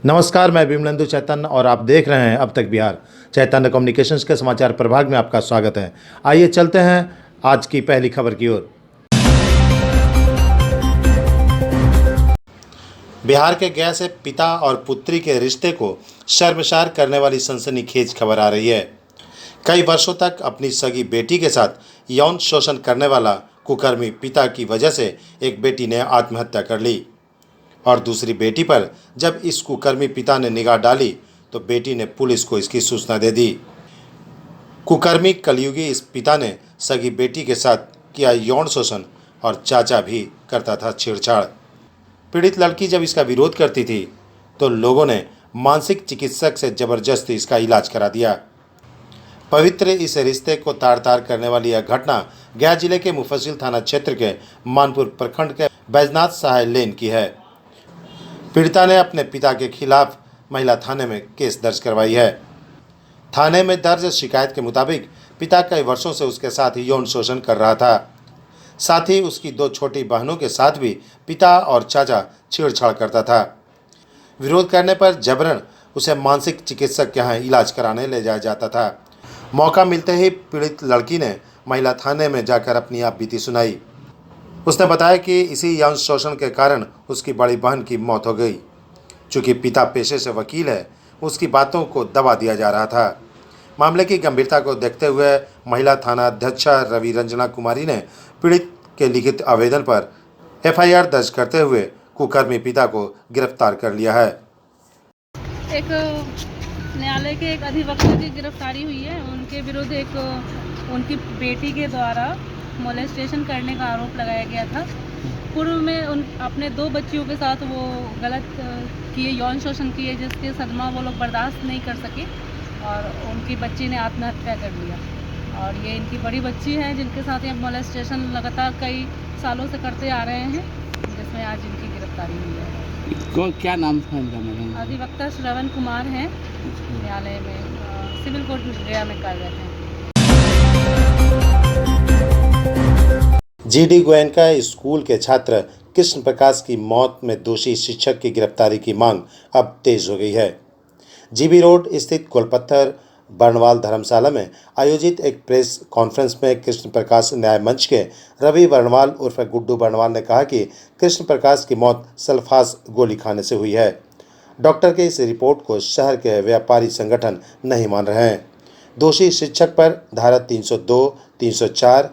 नमस्कार, मैं विमलेंदु चैतन्य और आप देख रहे हैं अब तक बिहार। चैतन्य कम्युनिकेशंस के समाचार प्रभाग में आपका स्वागत है। आइए चलते हैं आज की पहली खबर की ओर। बिहार के गया से पिता और पुत्री के रिश्ते को शर्मसार करने वाली सनसनीखेज खबर आ रही है। कई वर्षों तक अपनी सगी बेटी के साथ यौन शोषण करने वाला कुकर्मी पिता की वजह से एक बेटी ने आत्महत्या कर ली और दूसरी बेटी पर जब इस कुकर्मी पिता ने निगाह डाली तो बेटी ने पुलिस को इसकी सूचना दे दी। कुकर्मी कलयुगी इस पिता ने सगी बेटी के साथ किया यौन शोषण और चाचा भी करता था छेड़छाड़। पीड़ित लड़की जब इसका विरोध करती थी तो लोगों ने मानसिक चिकित्सक से जबरदस्ती इसका इलाज करा दिया। पवित्र इस रिश्ते को तार तार करने वाली यह घटना गया जिले के मुफस्सिल थाना क्षेत्र के मानपुर प्रखंड के बैजनाथ सहाय लेन की है। पीड़िता ने अपने पिता के खिलाफ महिला थाने में केस दर्ज करवाई है। थाने में दर्ज शिकायत के मुताबिक पिता कई वर्षों से उसके साथ यौन शोषण कर रहा था। साथ ही उसकी दो छोटी बहनों के साथ भी पिता और चाचा छेड़छाड़ करता था। विरोध करने पर जबरन उसे मानसिक चिकित्सक के यहाँ इलाज कराने ले जाया जाता था। मौका मिलते ही पीड़ित लड़की ने महिला थाने में जाकर अपनी आप बीती सुनाई। उसने बताया कि इसी यौन शोषण के कारण उसकी बड़ी बहन की मौत हो गई। चूँकि पिता पेशे से वकील है, उसकी बातों को दबा दिया जा रहा था। मामले की गंभीरता को देखते हुए महिला थाना अध्यक्षा रवि रंजना कुमारी ने पीड़ित के लिखित आवेदन पर एफआईआर दर्ज करते हुए कुकर्मी पिता को गिरफ्तार कर लिया है। एक न्यायालय के एक अधिवक्ता की गिरफ्तारी हुई है। उनके विरुद्ध एक उनकी बेटी के द्वारा मोलेस्टेशन करने का आरोप लगाया गया था। पूर्व में अपने दो बच्चियों के साथ वो गलत किए, यौन शोषण किए, जिसके सदमा वो लोग बर्दाश्त नहीं कर सके और उनकी बच्ची ने आत्महत्या कर लिया। और ये इनकी बड़ी बच्ची है जिनके साथ ये मोलेस्टेशन लगातार कई सालों से करते आ रहे हैं, जिसमें आज इनकी गिरफ्तारी हुई है। क्या नाम था इनका मैडम? अधिवक्ता श्रवण कुमार हैं, न्यायालय में सिविल कोर्ट गया में कार्यरत हैं। जीडी गोयनका स्कूल के छात्र कृष्ण प्रकाश की मौत में दोषी शिक्षक की गिरफ्तारी की मांग अब तेज हो गई है। जीबी रोड स्थित गोलपत्थर बर्नवाल धर्मशाला में आयोजित एक प्रेस कॉन्फ्रेंस में कृष्ण प्रकाश न्याय मंच के रवि बर्नवाल उर्फ गुड्डू बर्नवाल ने कहा कि कृष्ण प्रकाश की मौत सल्फास गोली खाने से हुई है। डॉक्टर के इस रिपोर्ट को शहर के व्यापारी संगठन नहीं मान रहे हैं। दोषी शिक्षक पर धारा 302, 304,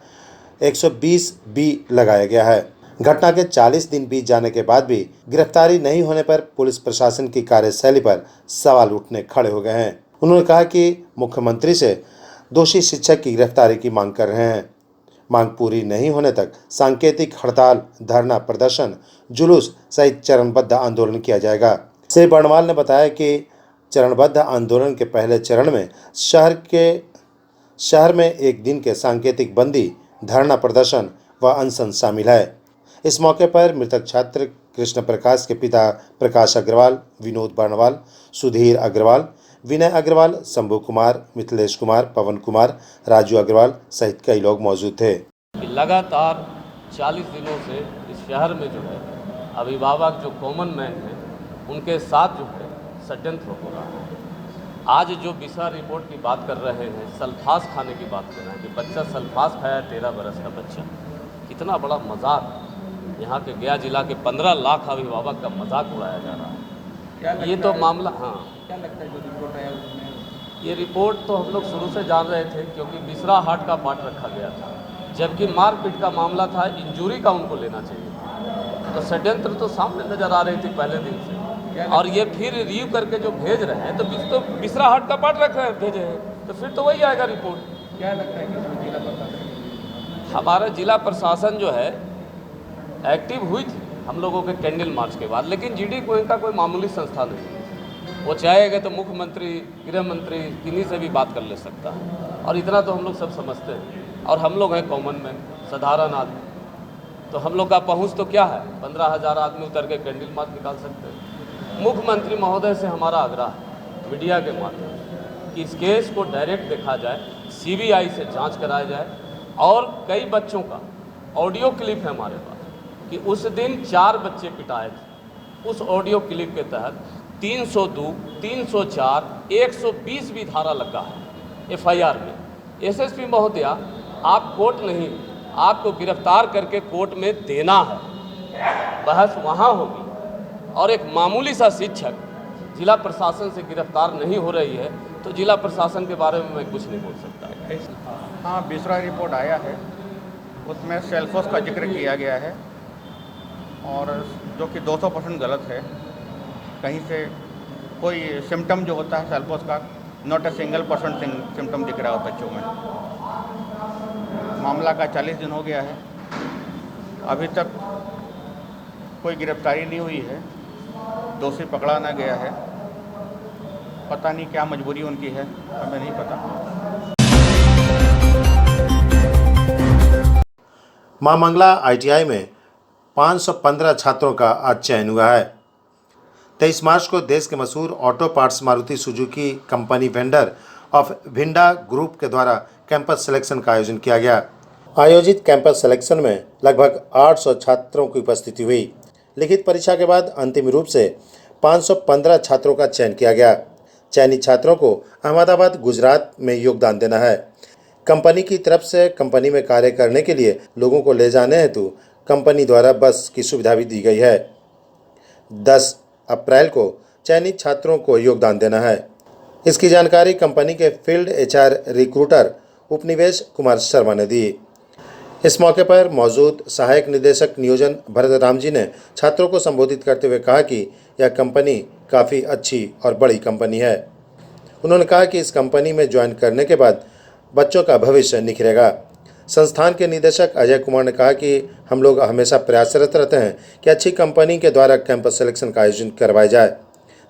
120 बी लगाया गया है। घटना के 40 दिन बीत जाने के बाद भी गिरफ्तारी नहीं होने पर पुलिस प्रशासन की कार्यशैली पर सवाल उठने खड़े हो गए हैं। उन्होंने कहा कि मुख्यमंत्री से दोषी शिक्षक की गिरफ्तारी की मांग कर रहे हैं। मांग पूरी नहीं होने तक सांकेतिक हड़ताल, धरना प्रदर्शन, जुलूस सहित चरणबद्ध आंदोलन किया जाएगा। श्री बर्नवाल ने बताया कि चरणबद्ध आंदोलन के पहले चरण में शहर में एक दिन के सांकेतिक बंदी, धरना प्रदर्शन व अनशन शामिल है। इस मौके पर मृतक छात्र कृष्ण प्रकाश के पिता प्रकाश अग्रवाल, विनोद बर्नवाल, सुधीर अग्रवाल, विनय अग्रवाल, शंभू कुमार, मिथिलेश कुमार, पवन कुमार, राजू अग्रवाल सहित कई लोग मौजूद थे। लगातार 40 दिनों से इस शहर में जो है अभिभावक जो कॉमन मैन हैं उनके साथ जो है षड्यंत्र हो रहा है। आज जो विशा रिपोर्ट की बात कर रहे हैं, सल्फास खाने की बात कर रहे हैं कि बच्चा सल्फास खाया, 13 बरस का बच्चा। कितना बड़ा मजाक, यहाँ के गया जिला के 15 लाख अभिभावक का मजाक उड़ाया जा रहा है। ये तो मामला, हाँ क्या लगता है जो रिपोर्ट आया उसमें? ये रिपोर्ट तो हम लोग शुरू से जान रहे थे क्योंकि बिसरा हाट का पार्ट रखा गया था, जबकि मारपीट का मामला था, इंजूरी का उनको लेना चाहिए। तो षड्यंत्र तो सामने नजर आ रही थी पहले दिन से। और ये फिर रिव्यू करके जो भेज रहे हैं तो बिसरा हाट का पार्ट रख रहे हैं, भेजे हैं, तो फिर तो वही आएगा रिपोर्ट। क्या लगता है कि जिला प्रशासन, हमारा जिला प्रशासन जो है एक्टिव हुई थी हम लोगों के कैंडल मार्च के बाद, लेकिन जीडी गोयनका कोई मामूली संस्था नहीं है। वो चाहेगा तो मुख्यमंत्री, गृह मंत्री, किन्हीं से भी बात कर ले सकता है। और इतना तो हम लोग सब समझते हैं। और हम लोग हैं कॉमन मैन, साधारण आदमी, तो हम लोग का पहुँच तो क्या है, 15,000 आदमी उतर के कैंडल मार्च निकाल सकते हैं। मुख्यमंत्री महोदय से हमारा आग्रह है मीडिया के माध्यम से कि इस केस को डायरेक्ट देखा जाए, सीबीआई से जांच कराया जाए। और कई बच्चों का ऑडियो क्लिप है हमारे पास कि उस दिन 4 बच्चे पिटाए थे। उस ऑडियो क्लिप के तहत 302, 304, 120 भी धारा लगा है FIR में। SSP महोदया, आप कोर्ट नहीं, आपको गिरफ्तार करके कोर्ट में देना है, बहस वहाँ होगी। और एक मामूली सा शिक्षक जिला प्रशासन से गिरफ्तार नहीं हो रही है तो जिला प्रशासन के बारे में मैं कुछ नहीं बोल सकता। हाँ, दूसरा रिपोर्ट आया है, उसमें सेल्फोस का जिक्र किया गया है और जो कि 200% गलत है। कहीं से कोई सिम्टम जो होता है सेल्फोस का, नॉट ए सिंगल % सिम्टम दिख रहा है बच्चों में। मामला का 40 दिन हो गया है, अभी तक कोई गिरफ्तारी नहीं हुई है, दोषी पकड़ा ना गया है। पता नहीं क्या मजबूरी उनकी है, हमें नहीं पता। मां मंगला ITI में 515 छात्रों का आज चयन हुआ है। 23 मार्च को देश के मशहूर auto parts Maruti Suzuki company vendor of भिंडा group के द्वारा कैंपस सिलेक्शन का आयोजन किया गया। आयोजित कैंपस सिलेक्शन में लगभग 800 छात्रों की उपस्थिति हुई। लिखित परीक्षा के बाद अंतिम रूप से 515 छात्रों का चयन किया गया। चयनित छात्रों को अहमदाबाद, गुजरात में योगदान देना है। कंपनी की तरफ से कंपनी में कार्य करने के लिए लोगों को ले जाने हेतु कंपनी द्वारा बस की सुविधा भी दी गई है। 10 अप्रैल को चयनित छात्रों को योगदान देना है। इसकी जानकारी कंपनी के फील्ड HR रिक्रूटर उपनिवेश कुमार शर्मा ने दी। इस मौके पर मौजूद सहायक निदेशक नियोजन भरत राम जी ने छात्रों को संबोधित करते हुए कहा कि यह कंपनी काफ़ी अच्छी और बड़ी कंपनी है। उन्होंने कहा कि इस कंपनी में ज्वाइन करने के बाद बच्चों का भविष्य निखरेगा। संस्थान के निदेशक अजय कुमार ने कहा कि हम लोग हमेशा प्रयासरत रहते हैं कि अच्छी कंपनी के द्वारा कैंपस सिलेक्शन का आयोजन करवाया जाए,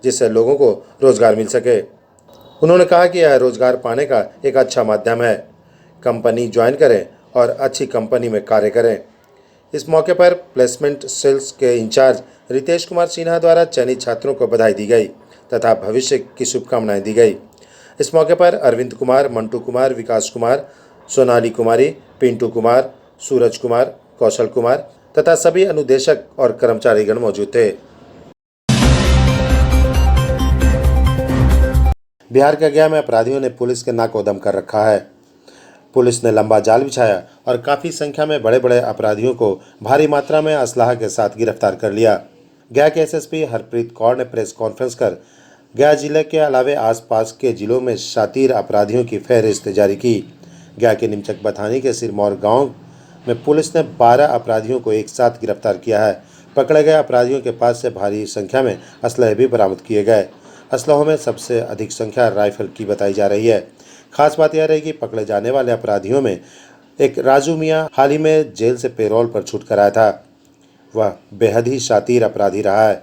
जिससे लोगों को रोजगार मिल सके। उन्होंने कहा कि यह रोजगार पाने का एक अच्छा माध्यम है। कंपनी ज्वाइन करें और अच्छी कंपनी में कार्य करें। इस मौके पर प्लेसमेंट सेल्स के इंचार्ज रितेश कुमार सिन्हा द्वारा चयनित छात्रों को बधाई दी गई तथा भविष्य की शुभकामनाएं दी गई। इस मौके पर अरविंद कुमार, मंटू कुमार, विकास कुमार, सोनाली कुमारी, पिंटू कुमार, सूरज कुमार, कौशल कुमार तथा सभी अनुदेशक और कर्मचारीगण मौजूद थे। बिहार के गया में अपराधियों ने पुलिस के नाक को दम कर रखा है। पुलिस ने लंबा जाल बिछाया और काफ़ी संख्या में बड़े बड़े अपराधियों को भारी मात्रा में असलाह के साथ गिरफ्तार कर लिया। गया के SSP हरप्रीत कौर ने प्रेस कॉन्फ्रेंस कर गया जिले के अलावे आसपास के जिलों में शातिर अपराधियों की फहरिस्त जारी की। गया के निमचक बथानी के सिरमौर गांव में पुलिस ने 12 अपराधियों को एक साथ गिरफ्तार किया है। पकड़े गए अपराधियों के पास से भारी संख्या में असलहे भी बरामद किए गए। असलहों में सबसे अधिक संख्या राइफल की बताई जा रही है। खास बात यह रही कि पकड़े जाने वाले अपराधियों में एक राजू मियाँ हाल ही में जेल से पेरोल पर छूट कर आया था। वह बेहद ही शातिर अपराधी रहा है।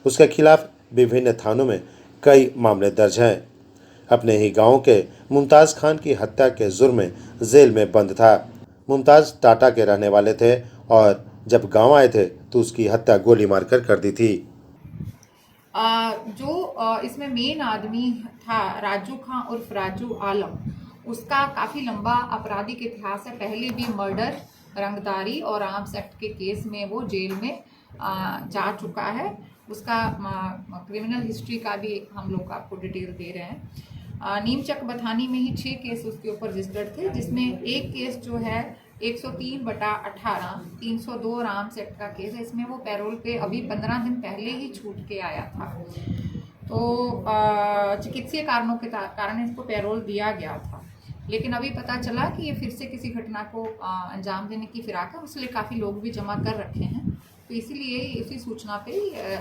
उसके खिलाफ विभिन्न थानों में कई मामले दर्ज हैं। अपने ही गांव के मुमताज़ खान की हत्या के जुर्म में जेल में बंद था। मुमताज़ टाटा के रहने वाले थे और जब गांव आए थे तो उसकी हत्या गोली मारकर कर दी थी। इसमें मेन आदमी था राजू खां उर्फ राजू आलम, उसका काफ़ी लंबा आपराधिक इतिहास है। पहले भी मर्डर, रंगदारी और आर्म्स एक्ट के केस में वो जेल में जा चुका है। उसका क्रिमिनल हिस्ट्री का भी हम लोग आपको डिटेल दे रहे हैं। नीमचक बथानी में ही 6 केस उसके ऊपर रजिस्टर्ड थे, जिसमें एक केस जो है 103/18 302 आर्म्स एक्ट का केस है। इसमें वो पैरोल पे अभी 15 दिन पहले ही छूट के आया था, तो चिकित्सीय कारणों के कारण इसको पैरोल दिया गया था। लेकिन अभी पता चला कि ये फिर से किसी घटना को अंजाम देने की फिराक है, इसलिए काफ़ी लोग भी जमा कर रखे हैं। तो इसीलिए इसी सूचना पे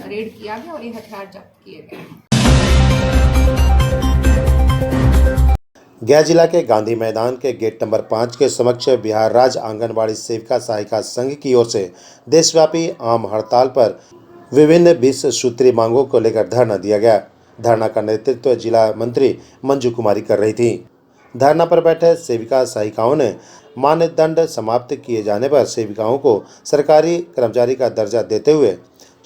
रेड किया गया और ये हथियार जब्त किए गए हैं। गया जिला के गांधी मैदान के गेट नंबर 5 के समक्ष बिहार राज्य आंगनबाड़ी सेविका सहायिका संघ की ओर से देशव्यापी आम हड़ताल पर विभिन्न 20 सूत्री मांगों को लेकर धरना दिया गया। धरना का नेतृत्व जिला मंत्री मंजू कुमारी कर रही थी। धरना पर बैठे सेविका सहायिकाओं ने मानदंड समाप्त किए जाने पर सेविकाओं को सरकारी कर्मचारी का दर्जा देते हुए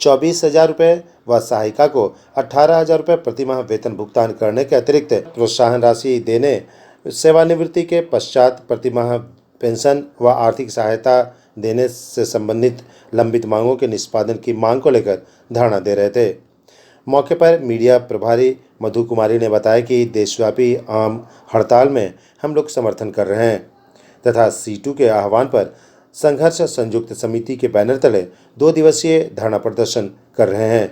24,000 रुपये व सहायिका को 18,000 रुपये प्रतिमाह वेतन भुगतान करने के अतिरिक्त प्रोत्साहन राशि देने, सेवानिवृत्ति के पश्चात प्रतिमाह पेंशन व आर्थिक सहायता देने से संबंधित लंबित मांगों के निष्पादन की मांग को लेकर धरना दे रहे थे। मौके पर मीडिया प्रभारी मधु कुमारी ने बताया कि देशव्यापी आम हड़ताल में हम लोग समर्थन कर रहे हैं तथा C2 के आह्वान पर संघर्ष संयुक्त समिति के बैनर तले 2 दिवसीय धरना प्रदर्शन कर रहे हैं।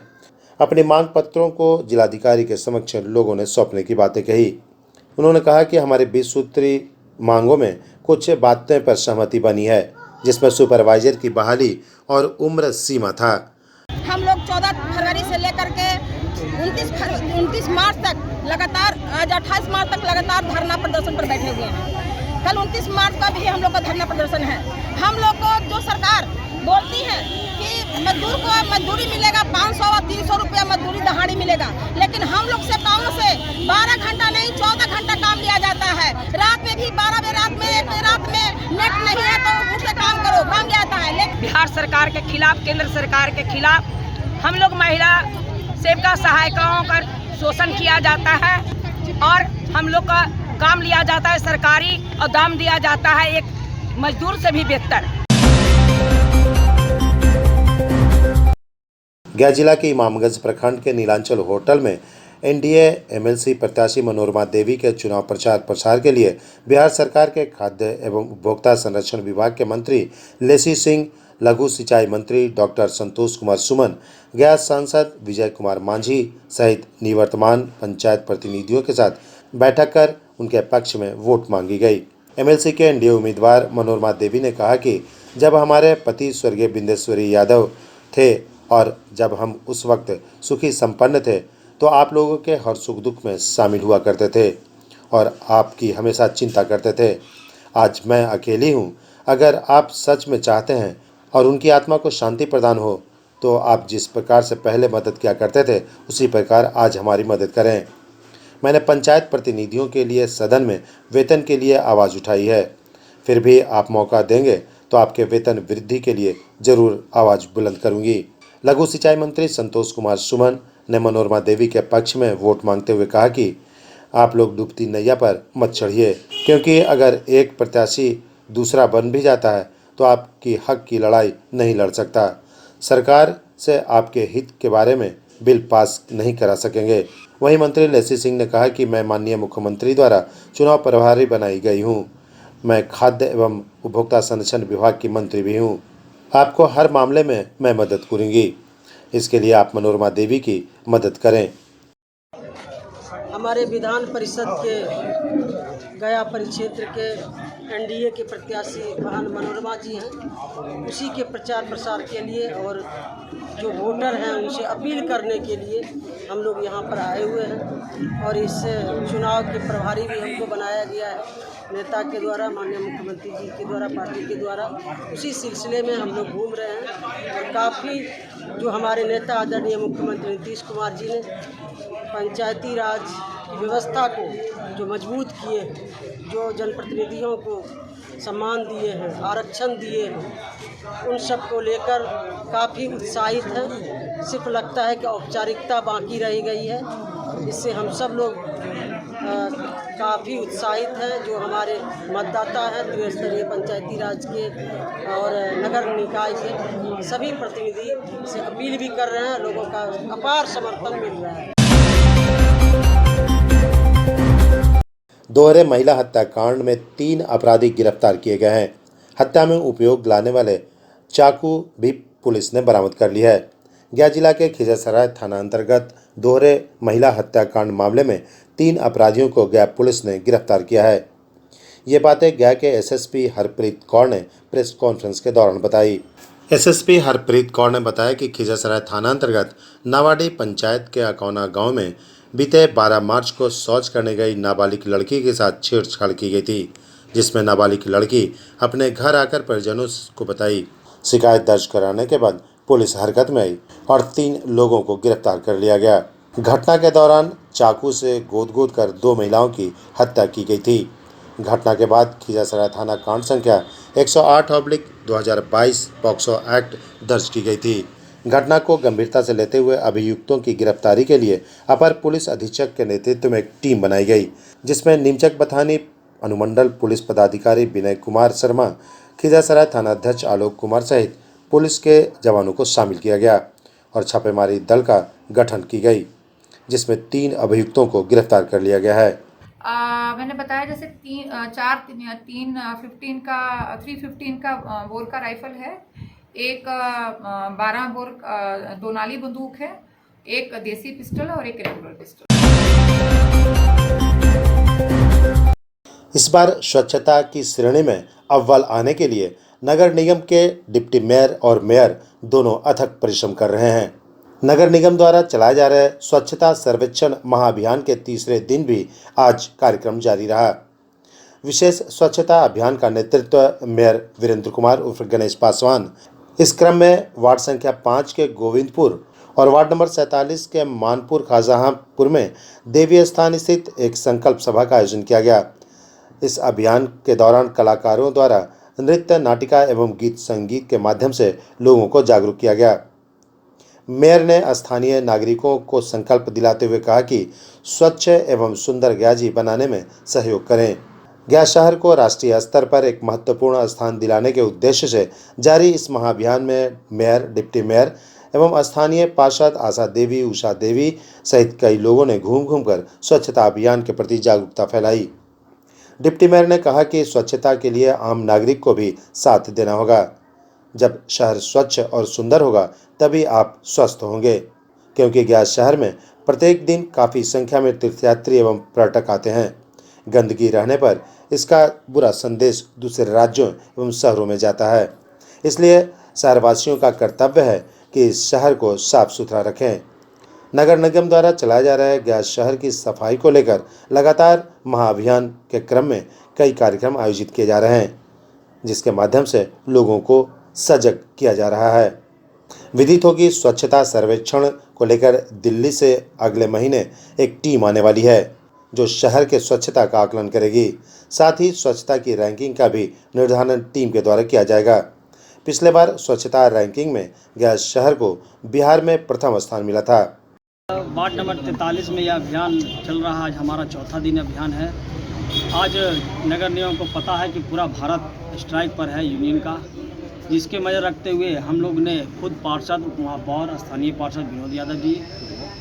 अपने मांग पत्रों को जिलाधिकारी के समक्ष लोगों ने सौंपने की बातें कही। उन्होंने कहा कि हमारे 20 सूत्री मांगों में कुछ बातें पर सहमति बनी है, जिसमें सुपरवाइजर की बहाली और उम्र सीमा था। हम लोग 14 फरवरी से लेकर के 29 मार्च तक लगातार, आज 28 मार्च तक लगातार धरना प्रदर्शन पर बैठे हुए हैं। कल 29 मार्च का भी हम लोग का धरना प्रदर्शन है। हम लोग को जो सरकार बोलती है कि मजदूर को मजदूरी मिलेगा 500 और 300 रुपया मजदूरी दहाड़ी मिलेगा, लेकिन हम लोग से गाँव से 12 घंटा नहीं 14 घंटा काम लिया जाता है। रात में भी 12 बजे रात में नेट नहीं है तो उसे काम करो, काम लिया जाता है। लेकिन बिहार सरकार के खिलाफ, केंद्र सरकार के खिलाफ हम लोग महिला सेविका सहायिकाओं का शोषण किया जाता है और हम लोग का काम लिया जाता है सरकारी और दाम दिया जाता है एक मजदूर से भी बेहतर। गया जिला के इमामगंज प्रखंड के नीलांचल होटल में NDA MLC प्रत्याशी मनोरमा देवी के चुनाव प्रचार प्रसार के लिए बिहार सरकार के खाद्य एवं उपभोक्ता संरक्षण विभाग के मंत्री लेसी सिंह, लघु सिंचाई मंत्री डॉक्टर संतोष कुमार सुमन, गया सांसद विजय कुमार मांझी सहित निवर्तमान पंचायत प्रतिनिधियों के साथ बैठक कर उनके पक्ष में वोट मांगी गई। MLC के NDA उम्मीदवार मनोरमा देवी ने कहा कि जब हमारे पति स्वर्गीय बिंदेश्वरी यादव थे और जब हम उस वक्त सुखी संपन्न थे तो आप लोगों के हर सुख दुख में शामिल हुआ करते थे और आपकी हमेशा चिंता करते थे। आज मैं अकेली हूँ। अगर आप सच में चाहते हैं और उनकी आत्मा को शांति प्रदान हो तो आप जिस प्रकार से पहले मदद किया करते थे उसी प्रकार आज हमारी मदद करें। मैंने पंचायत प्रतिनिधियों के लिए सदन में वेतन के लिए आवाज़ उठाई है, फिर भी आप मौका देंगे तो आपके वेतन वृद्धि के लिए जरूर आवाज़ बुलंद करूंगी। लघु सिंचाई मंत्री संतोष कुमार सुमन ने मनोरमा देवी के पक्ष में वोट मांगते हुए कहा कि आप लोग डूबती नैया पर मत चढ़िए, क्योंकि अगर एक प्रत्याशी दूसरा बन भी जाता है तो आपकी हक की लड़ाई नहीं लड़ सकता। सरकार से आपके हित के बारे में बिल पास नहीं करा सकेंगे। वहीं मंत्री लेसी सिंह ने कहा कि मैं माननीय मुख्यमंत्री द्वारा चुनाव प्रभारी बनाई गई हूँ। मैं खाद्य एवं उपभोक्ता संरक्षण विभाग की मंत्री भी हूँ। आपको हर मामले में मैं मदद करूँगी। इसके लिए आप मनोरमा देवी की मदद करें। हमारे विधान परिषद के गया परिक्षेत्र के NDA के प्रत्याशी बहन मनोरमा जी हैं, उसी के प्रचार प्रसार के लिए और जो वोटर हैं उनसे अपील करने के लिए हम लोग यहाँ पर आए हुए हैं। और इस चुनाव के प्रभारी भी हमको बनाया गया है नेता के द्वारा, माननीय मुख्यमंत्री जी के द्वारा, पार्टी के द्वारा। उसी सिलसिले में हम लोग घूम रहे हैं और काफ़ी जो हमारे नेता आदरणीय मुख्यमंत्री नीतीश कुमार जी ने पंचायती राज की व्यवस्था को जो मजबूत किए हैं, जो जनप्रतिनिधियों को सम्मान दिए हैं, आरक्षण दिए हैं, उन सब को लेकर काफ़ी उत्साहित हैं। सिर्फ लगता है कि औपचारिकता बाकी रह गई है। इससे हम सब लोग काफ़ी उत्साहित हैं। जो हमारे मतदाता हैं त्रिस्तरीय पंचायती राज के और नगर निकाय के सभी प्रतिनिधि से अपील भी कर रहे हैं। लोगों का अपार समर्थन मिल रहा है। दोहरे महिला हत्याकांड में 3 अपराधी गिरफ्तार किए गए हैं। हत्या में उपयोग लाने वाले चाकू भी पुलिस ने बरामद कर ली है। गया जिला के खिजरसराय थाना अंतर्गत दोहरे महिला हत्याकांड मामले में 3 अपराधियों को गया पुलिस ने गिरफ्तार किया है। ये बातें गया के SSP हरप्रीत कौर ने प्रेस कॉन्फ्रेंस के दौरान बताई। SSP हरप्रीत कौर ने बताया कि खिजरसराय थाना अंतर्गत नावाडी पंचायत के अकौना गांव में बीते 12 मार्च को शौच करने गई नाबालिग लड़की के साथ छेड़छाड़ की गई थी, जिसमें नाबालिग लड़की अपने घर आकर परिजनों को बताई। शिकायत दर्ज कराने के बाद पुलिस हरकत में आई और 3 लोगों को गिरफ्तार कर लिया गया। घटना के दौरान चाकू से गोद कर 2 महिलाओं की हत्या की गई थी। घटना के बाद खिजरसराय थाना कांड संख्या 108/2022 पॉक्सो एक्ट दर्ज की गई थी। घटना को गंभीरता से लेते हुए अभियुक्तों की गिरफ्तारी के लिए अपर पुलिस अधीक्षक के नेतृत्व में एक टीम बनाई गई, जिसमें नीमचक बथानी अनुमंडल पुलिस पदाधिकारी विनय कुमार शर्मा, खिजरसराय थानाध्यक्ष आलोक कुमार सहित पुलिस के जवानों को शामिल किया गया। और छापेमारी दल का गठन की गई, जिसमें 3 अभियुक्तों को गिरफ्तार कर लिया गया है। मैंने बताया जैसे 315 का बोर का राइफल है, एक 12 बोर 2 नाली बंदूक है, एक देसी पिस्टल और एक रेगुलर पिस्टल। इस बार स्वच्छता की श्रेणी में अव्वल आने के लिए नगर निगम के डिप्टी मेयर और मेयर दोनों अथक परिश्रम कर रहे हैं। नगर निगम द्वारा चलाए जा रहे स्वच्छता सर्वेक्षण महाअभियान के तीसरे दिन भी आज कार्यक्रम जारी रहा। विशेष स्वच्छता अभियान का नेतृत्व मेयर वीरेंद्र कुमार उर्फ गणेश पासवान। इस क्रम में वार्ड संख्या 5 के गोविंदपुर और वार्ड नंबर 47 के मानपुर खाजहापुर में देवी स्थान स्थित एक संकल्प सभा का आयोजन किया गया। इस अभियान के दौरान कलाकारों द्वारा नृत्य, नाटिका एवं गीत संगीत के माध्यम से लोगों को जागरूक किया गया। मेयर ने स्थानीय नागरिकों को संकल्प दिलाते हुए कहा कि स्वच्छ एवं सुंदर गयाजी बनाने में सहयोग करें। गया शहर को राष्ट्रीय स्तर पर एक महत्वपूर्ण स्थान दिलाने के उद्देश्य से जारी इस महाअभियान में मेयर, डिप्टी मेयर एवं स्थानीय पार्षद आशा देवी, उषा देवी सहित कई लोगों ने घूम घूमकर स्वच्छता अभियान के प्रति जागरूकता फैलाई। डिप्टी मेयर ने कहा कि स्वच्छता के लिए आम नागरिक को भी साथ देना होगा। जब शहर स्वच्छ और सुंदर होगा तभी आप स्वस्थ होंगे, क्योंकि गया शहर में प्रत्येक दिन काफ़ी संख्या में तीर्थयात्री एवं पर्यटक आते हैं। गंदगी रहने पर इसका बुरा संदेश दूसरे राज्यों एवं शहरों में जाता है। इसलिए शहरवासियों का कर्तव्य है कि इस शहर को साफ सुथरा रखें। नगर निगम द्वारा चलाए जा रहे गया शहर की सफाई को लेकर लगातार महाअभियान के क्रम में कई कार्यक्रम आयोजित किए जा रहे हैं, जिसके माध्यम से लोगों को सजग किया जा रहा है। विदित होगी स्वच्छता सर्वेक्षण को लेकर दिल्ली से अगले महीने एक टीम आने वाली है, जो शहर के स्वच्छता का आकलन करेगी। साथ ही स्वच्छता की रैंकिंग का भी निर्धारण टीम के द्वारा किया जाएगा। पिछले बार स्वच्छता रैंकिंग में गया शहर को बिहार में प्रथम स्थान मिला था। वार्ड नंबर 43 में यह अभियान चल रहा है। आज हमारा चौथा दिन अभियान है। आज नगर निगम को पता है कि पूरा भारत स्ट्राइक पर है यूनियन का, जिसके मज़े रखते हुए हम लोग ने खुद पार्षद, महापौर, स्थानीय पार्षद विनोद यादव जी,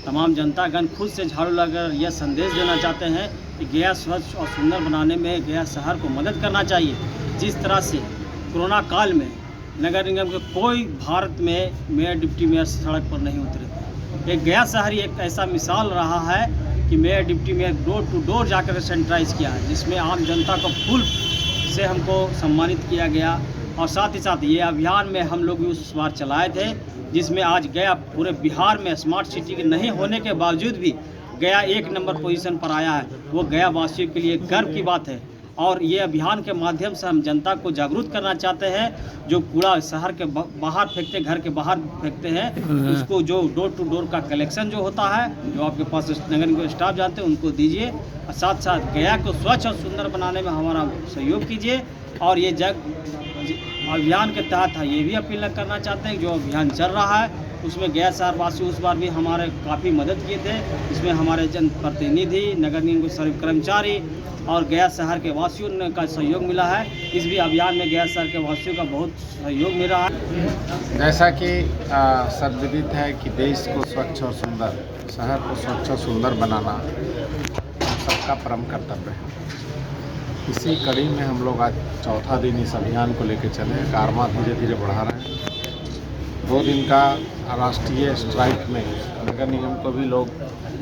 तमाम जनतागण खुद से झाड़ू लगाकर यह संदेश देना चाहते हैं कि गया स्वच्छ और सुंदर बनाने में गया शहर को मदद करना चाहिए। जिस तरह से कोरोना काल में नगर निगम के कोई भारत में मेयर, डिप्टी मेयर सड़क पर नहीं उतरे थे। एक गया शहर एक ऐसा मिसाल रहा है कि mayor, deputy mayor door to door जाकर सैनिटाइज किया है, जिसमें आम जनता को फुल से हमको सम्मानित किया गया। और साथ ही साथ ये अभियान में हम लोग भी उस बार चलाए थे, जिसमें आज गया पूरे बिहार में स्मार्ट सिटी के नहीं होने के बावजूद भी गया 1 नंबर पोजीशन पर आया है। वो गया वासियों के लिए गर्व की बात है। और ये अभियान के माध्यम से हम जनता को जागरूक करना चाहते हैं। जो कूड़ा शहर के बाहर फेंकते, घर के बाहर फेंकते हैं, उसको जो डोर टू डोर का कलेक्शन जो होता है, जो आपके पास नगर निगम स्टाफ जानते हैं, उनको दीजिए। और साथ साथ गया को स्वच्छ और सुंदर बनाने में हमारा सहयोग कीजिए। और ये अभियान के तहत ये भी अपील करना चाहते हैं, जो अभियान चल रहा है उसमें गया शहरवासी उस बार भी हमारे काफ़ी मदद किए थे। इसमें हमारे जनप्रतिनिधि, नगर निगम के सभी कर्मचारी और गया शहर के वासियों का सहयोग मिला है। इस भी अभियान में गया शहर के वासियों का बहुत सहयोग मिल रहा है। जैसा कि सर्वविदित है कि देश को स्वच्छ और सुंदर, शहर को स्वच्छ और सुंदर बनाना हम सबका परम कर्तव्य है। इसी कड़ी में हम लोग आज चौथा दिन इस अभियान को लेकर चले। कारवां धीरे धीरे बढ़ा रहे हैं। 2 दिन का राष्ट्रीय स्ट्राइक में नगर निगम को भी लोग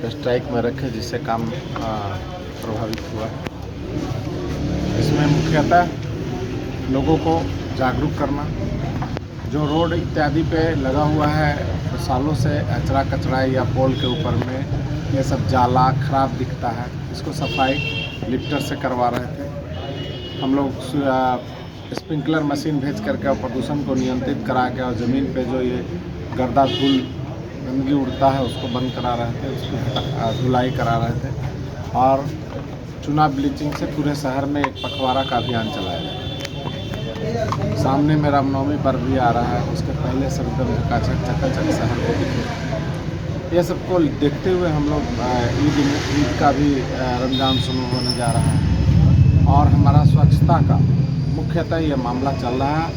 स्ट्राइक में रखे, जिससे काम प्रभावित हुआ। इसमें मुख्यतः लोगों को जागरूक करना। जो रोड इत्यादि पे लगा हुआ है, तो सालों से अचरा कचरा या पोल के ऊपर में ये सब जाला खराब दिखता है, इसको सफाई लिफ्टर से करवा रहे थे। हम लोग स्प्रिंकलर मशीन भेज करके प्रदूषण को नियंत्रित करा के, और ज़मीन पे जो ये गर्दा धूल गंदगी उड़ता है उसको बंद करा रहे थे, उसकी धुलाई करा रहे थे। और चुनाव ब्लीचिंग से पूरे शहर में एक पखवाड़ा का अभियान चलाया जाए। सामने में रामनवमी पर्व भी आ रहा है, उसके पहले से एकदम चकाचक शहर को दिखे। ये सबको देखते हुए हम लोग ईद का भी रमज़ान शुरू होने जा रहा है। और हमारा स्वच्छता का मुख्यतः ये मामला चल रहा है।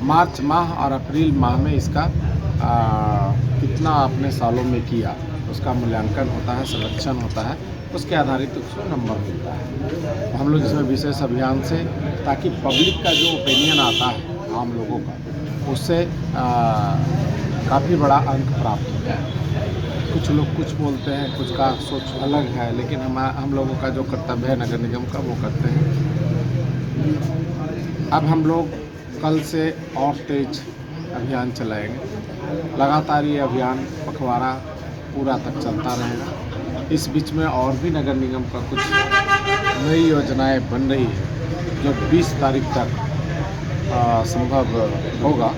मार्च माह और अप्रैल माह में इसका कितना आपने सालों में किया, उसका मूल्यांकन होता है, संरक्षण होता है, उसके आधारित उसको नंबर मिलता है। तो हम लोग इसमें विशेष अभियान से, ताकि पब्लिक का जो ओपिनियन आता है आम लोगों का, उससे काफ़ी बड़ा अंक प्राप्त होता है। कुछ लोग कुछ बोलते हैं, कुछ का सोच अलग है, लेकिन हम लोगों का जो कर्तव्य है नगर निगम का, वो करते हैं। अब हम लोग कल से और तेज अभियान चलाएंगे। लगातार ये अभियान पखवाड़ा पूरा तक चलता रहेगा। इस बीच में और भी नगर निगम का कुछ नई योजनाएं बन रही है, जो 20 तारीख तक संभव होगा,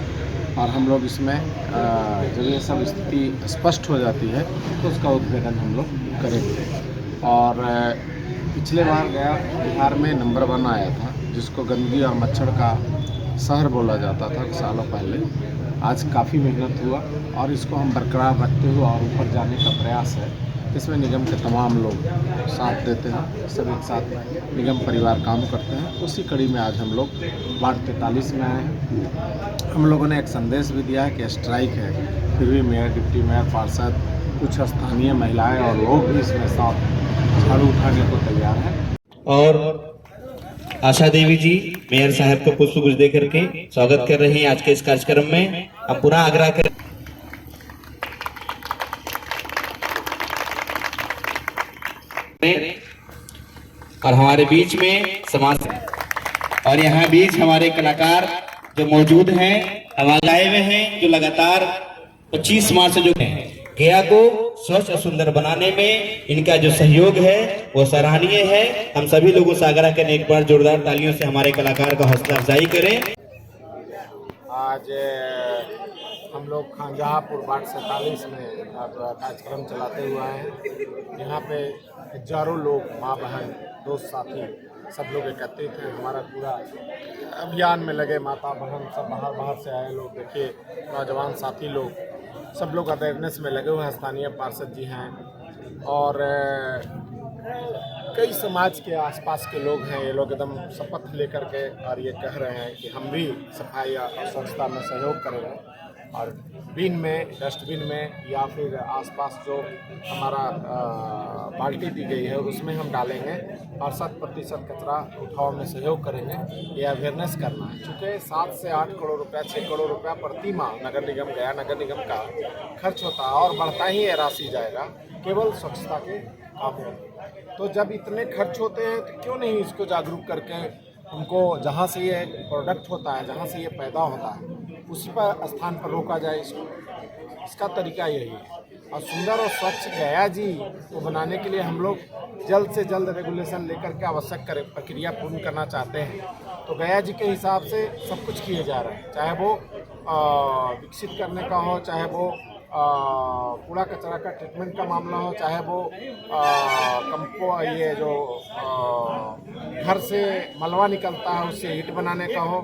और हम लोग इसमें जब ये सब स्थिति स्पष्ट हो जाती है तो उसका उद्घाटन हम लोग करेंगे। और पिछले बार गया बिहार में नंबर 1 आया था, जिसको गंदगी और मच्छर का शहर बोला जाता था सालों पहले। आज काफ़ी मेहनत हुआ और इसको हम बरकरार रखते हुए और ऊपर जाने का प्रयास है। इसमें निगम के तमाम लोग साथ देते हैं, सब एक साथ निगम परिवार काम करते हैं। उसी कड़ी में आज हम लोग वार्ड 43 में आए हैं। हम लोगों ने एक संदेश भी दिया है कि स्ट्राइक है, फिर भी मेयर, डिप्टी मेयर, पार्षद, कुछ स्थानीय महिलाएं और लोग भी इसमें साथ झाड़ू उठाने को तैयार हैं। और आशा देवी जी मेयर साहब को पुष्पगुच्छ दे करके स्वागत कर रहे हैं आज के इस कार्यक्रम में। हम पुनः आग्रह करें और हमारे बीच में समाज और यहाँ बीच हमारे कलाकार जो मौजूद हैं, हमारे आए हुए हैं, जो लगातार 25 मार्च से जो हैं गया को स्वच्छ और सुंदर बनाने में इनका जो सहयोग है वो सराहनीय है। हम सभी लोगों से आग्रह करें, एक बार जोरदार तालियों से हमारे कलाकार का हौसला अफजाई करें। आज हम लोग खानजहापुर वार्ड 47 में कार्यक्रम चलाते हुए आए हैं। यहाँ पे हजारों लोग, माँ बहन, दोस्त साथी सब लोग एकत्रित हैं। हमारा पूरा अभियान में लगे माता बहन सब बाहर से आए लोग, देखिए नौजवान साथी लोग, सब लोग अवेयरनेस में लगे हुए हैं। स्थानीय पार्षद जी हैं और कई समाज के आसपास के लोग हैं। ये लोग एकदम शपथ लेकर के और ये कह रहे हैं कि हम भी सफाई और स्वच्छता में सहयोग करेंगे, और बिन में, डस्टबिन में या फिर आसपास जो हमारा बाल्टी दी गई है उसमें हम डालेंगे और 100% कचरा उठाव में सहयोग करेंगे। ये अवेयरनेस करना है। चूँकि 7 से 8 करोड़ रुपया, 6 करोड़ रुपया प्रति माह नगर निगम गया नगर निगम का खर्च होता है और बढ़ता ही ये राशि जाएगा केवल स्वच्छता के काम में। तो जब इतने खर्च होते हैं तो क्यों नहीं इसको जागरूक करके उनको जहाँ से ये प्रोडक्ट होता है, जहाँ से ये पैदा होता है, उसी पर स्थान पर रोका जाए इसको। इसका तरीका यही है। और सुंदर और स्वच्छ गया जी को बनाने के लिए हम लोग जल्द से जल्द रेगुलेशन लेकर के आवश्यक प्रक्रिया पूर्ण करना चाहते हैं। तो गया जी के हिसाब से सब कुछ किए जा रहे हैं, चाहे वो विकसित करने का हो, चाहे वो कूड़ा कचरा का ट्रीटमेंट का मामला हो, चाहे वो ये जो घर से मलबा निकलता है उससे ईंट बनाने का हो,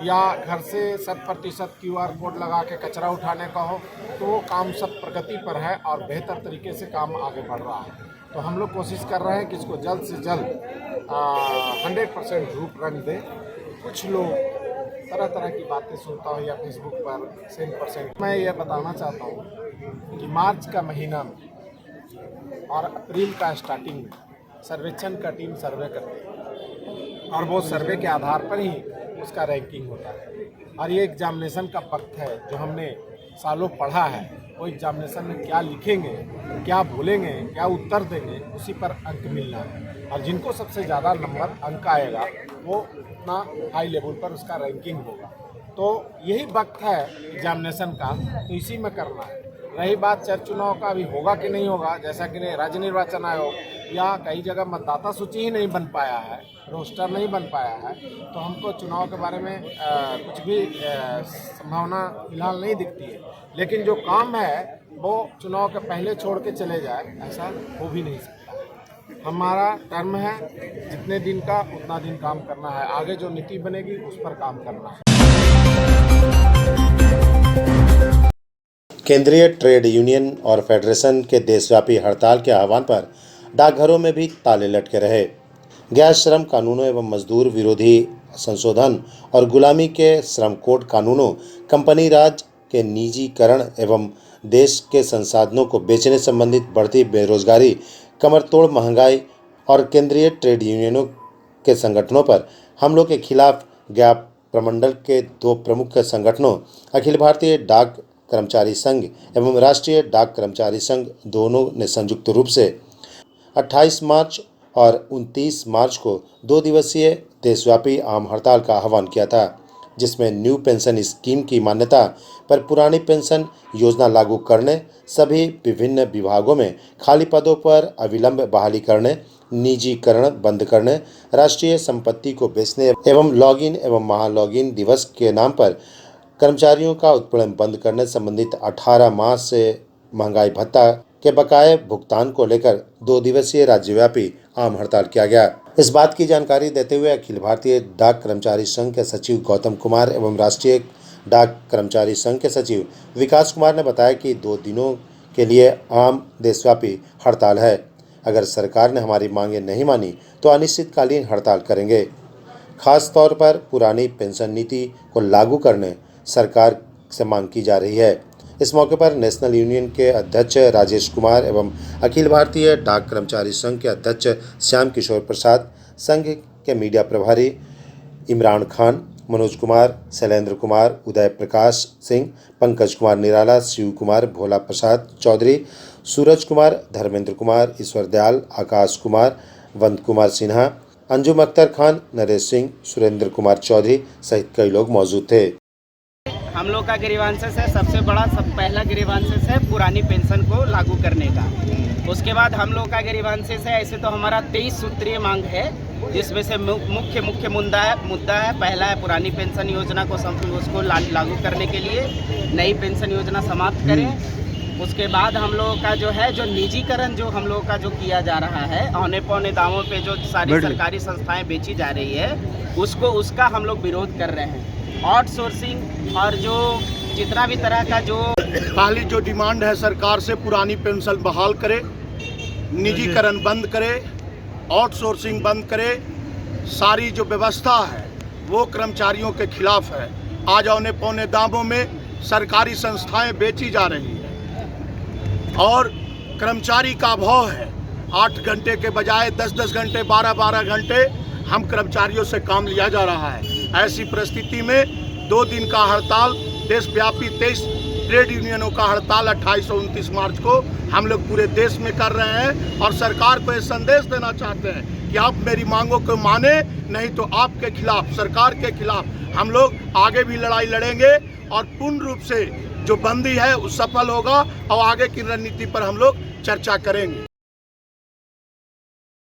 या घर से 100% QR कोड लगा के कचरा उठाने का हो, तो वो काम सब प्रगति पर है और बेहतर तरीके से काम आगे बढ़ रहा है। तो हम लोग कोशिश कर रहे हैं कि इसको जल्द से जल्द 100% रूप रंग दें। कुछ लोग तरह तरह की बातें सुनता हूँ या फेसबुक पर 100%। मैं ये बताना चाहता हूँ कि मार्च का महीना में और अप्रैल का स्टार्टिंग में सर्वेक्षण का टीम सर्वे करती है और वो सर्वे के आधार पर ही उसका रैंकिंग होता है। और ये एग्जामिनेशन का वक्त है जो हमने सालों पढ़ा है, वो एग्जामिनेशन में क्या लिखेंगे, क्या बोलेंगे, क्या उत्तर देंगे, उसी पर अंक मिलना है। और जिनको सबसे ज़्यादा नंबर अंक आएगा वो उतना हाई लेवल पर उसका रैंकिंग होगा। तो यही वक्त है एग्जामिनेशन का, तो इसी में करना है। रही बात चर चुनाव का, अभी होगा कि नहीं होगा, जैसा कि राज्य निर्वाचन आयोग या कई जगह मतदाता सूची ही नहीं बन पाया है, रोस्टर नहीं बन पाया है, तो हमको चुनाव के बारे में कुछ भी संभावना फिलहाल नहीं दिखती है। लेकिन जो काम है वो चुनाव के पहले छोड़ के चले जाए, ऐसा हो भी नहीं सकता। हमारा टर्म है जितने दिन का उतना दिन काम करना है, आगे जो नीति बनेगी उस पर काम करना है। केंद्रीय ट्रेड यूनियन और फेडरेशन के देशव्यापी हड़ताल के आह्वान पर डाकघरों में भी ताले लटके रहे। गैर श्रम कानूनों एवं मजदूर विरोधी संशोधन और गुलामी के श्रम कोड कानूनों, कंपनी राज के निजीकरण एवं देश के संसाधनों को बेचने संबंधित बढ़ती बेरोजगारी, कमरतोड़ महंगाई और केंद्रीय ट्रेड यूनियनों के संगठनों पर हमलों के खिलाफ गया प्रमंडल के दो प्रमुख संगठनों अखिल भारतीय डाक कर्मचारी संघ एवं राष्ट्रीय डाक कर्मचारी संघ दोनों ने संयुक्त रूप से 28 मार्च और 29 मार्च को 2 दिवसीय देशव्यापी आम हड़ताल का आह्वान किया था, जिसमें न्यू पेंशन स्कीम की मान्यता पर पुरानी पेंशन योजना लागू करने, सभी विभिन्न विभागों में खाली पदों पर अविलंब बहाली करने, निजीकरण बंद करने, राष्ट्रीय संपत्ति को बेचने एवं लॉगिन एवं महालॉगिन दिवस के नाम पर कर्मचारियों का उत्पीड़न बंद करने संबंधित 18 माह से महंगाई भत्ता के बकाये भुगतान को लेकर 2 दिवसीय राज्यव्यापी आम हड़ताल किया गया। इस बात की जानकारी देते हुए अखिल भारतीय डाक कर्मचारी संघ के सचिव गौतम कुमार एवं राष्ट्रीय डाक कर्मचारी संघ के सचिव विकास कुमार ने बताया कि 2 दिनों के लिए आम देशव्यापी हड़ताल है। अगर सरकार ने हमारी मांगें नहीं मानी तो अनिश्चितकालीन हड़ताल करेंगे। खास तौर पर पुरानी पेंशन नीति को लागू करने सरकार से मांग की जा रही है। इस मौके पर नेशनल यूनियन के अध्यक्ष राजेश कुमार एवं अखिल भारतीय डाक कर्मचारी संघ के अध्यक्ष श्याम किशोर प्रसाद, संघ के मीडिया प्रभारी इमरान खान, मनोज कुमार, शैलेंद्र कुमार, उदय प्रकाश सिंह, पंकज कुमार निराला, शिव कुमार, भोला प्रसाद चौधरी, सूरज कुमार, धर्मेंद्र कुमार, ईश्वर दयाल, आकाश कुमार, वंद कुमार सिन्हा, अंजुम अख्तर खान, नरेश सिंह, सुरेंद्र कुमार चौधरी सहित कई लोग मौजूद थे। हम लोग का ग्रीवांसेस है, सबसे बड़ा पहला ग्रीवांसेस है पुरानी पेंशन को लागू करने का। उसके बाद हम लोग का ग्रीवांसेस है, ऐसे तो हमारा 23 सूत्रीय मांग है, जिसमें से मुख्य मुद्दा है पहला है पुरानी पेंशन योजना को उसको लागू करने के लिए नई पेंशन योजना समाप्त करें। उसके बाद हम लोगों का जो है जो निजीकरण जो हम लोगों का जो किया जा रहा है, औने पौने दामों पे जो सारी सरकारी संस्थाएं बेची जा रही है उसका हम लोग विरोध कर रहे हैं। आउटसोर्सिंग और जो जितना भी तरह का जो पहली जो डिमांड है सरकार से पुरानी पेंशन बहाल करे, निजीकरण बंद करे, आउटसोर्सिंग बंद करे, सारी जो व्यवस्था है वो कर्मचारियों के खिलाफ है। आज औने पौने दामों में सरकारी संस्थाएं बेची जा रही है और कर्मचारी का अभाव है। 8 घंटे के बजाय 10-10 घंटे 12-12 घंटे हम कर्मचारियों से काम लिया जा रहा है। ऐसी परिस्थिति में 2 दिन का हड़ताल, देशव्यापी 23 ट्रेड यूनियनों का हड़ताल 28 और 29 मार्च को हम लोग पूरे देश में कर रहे हैं और सरकार को ये संदेश देना चाहते हैं कि आप मेरी मांगों को माने, नहीं तो आपके खिलाफ, सरकार के खिलाफ हम लोग आगे भी लड़ाई लड़ेंगे और पूर्ण रूप से जो बंदी है वो सफल होगा और आगे की रणनीति पर हम लोग चर्चा करेंगे।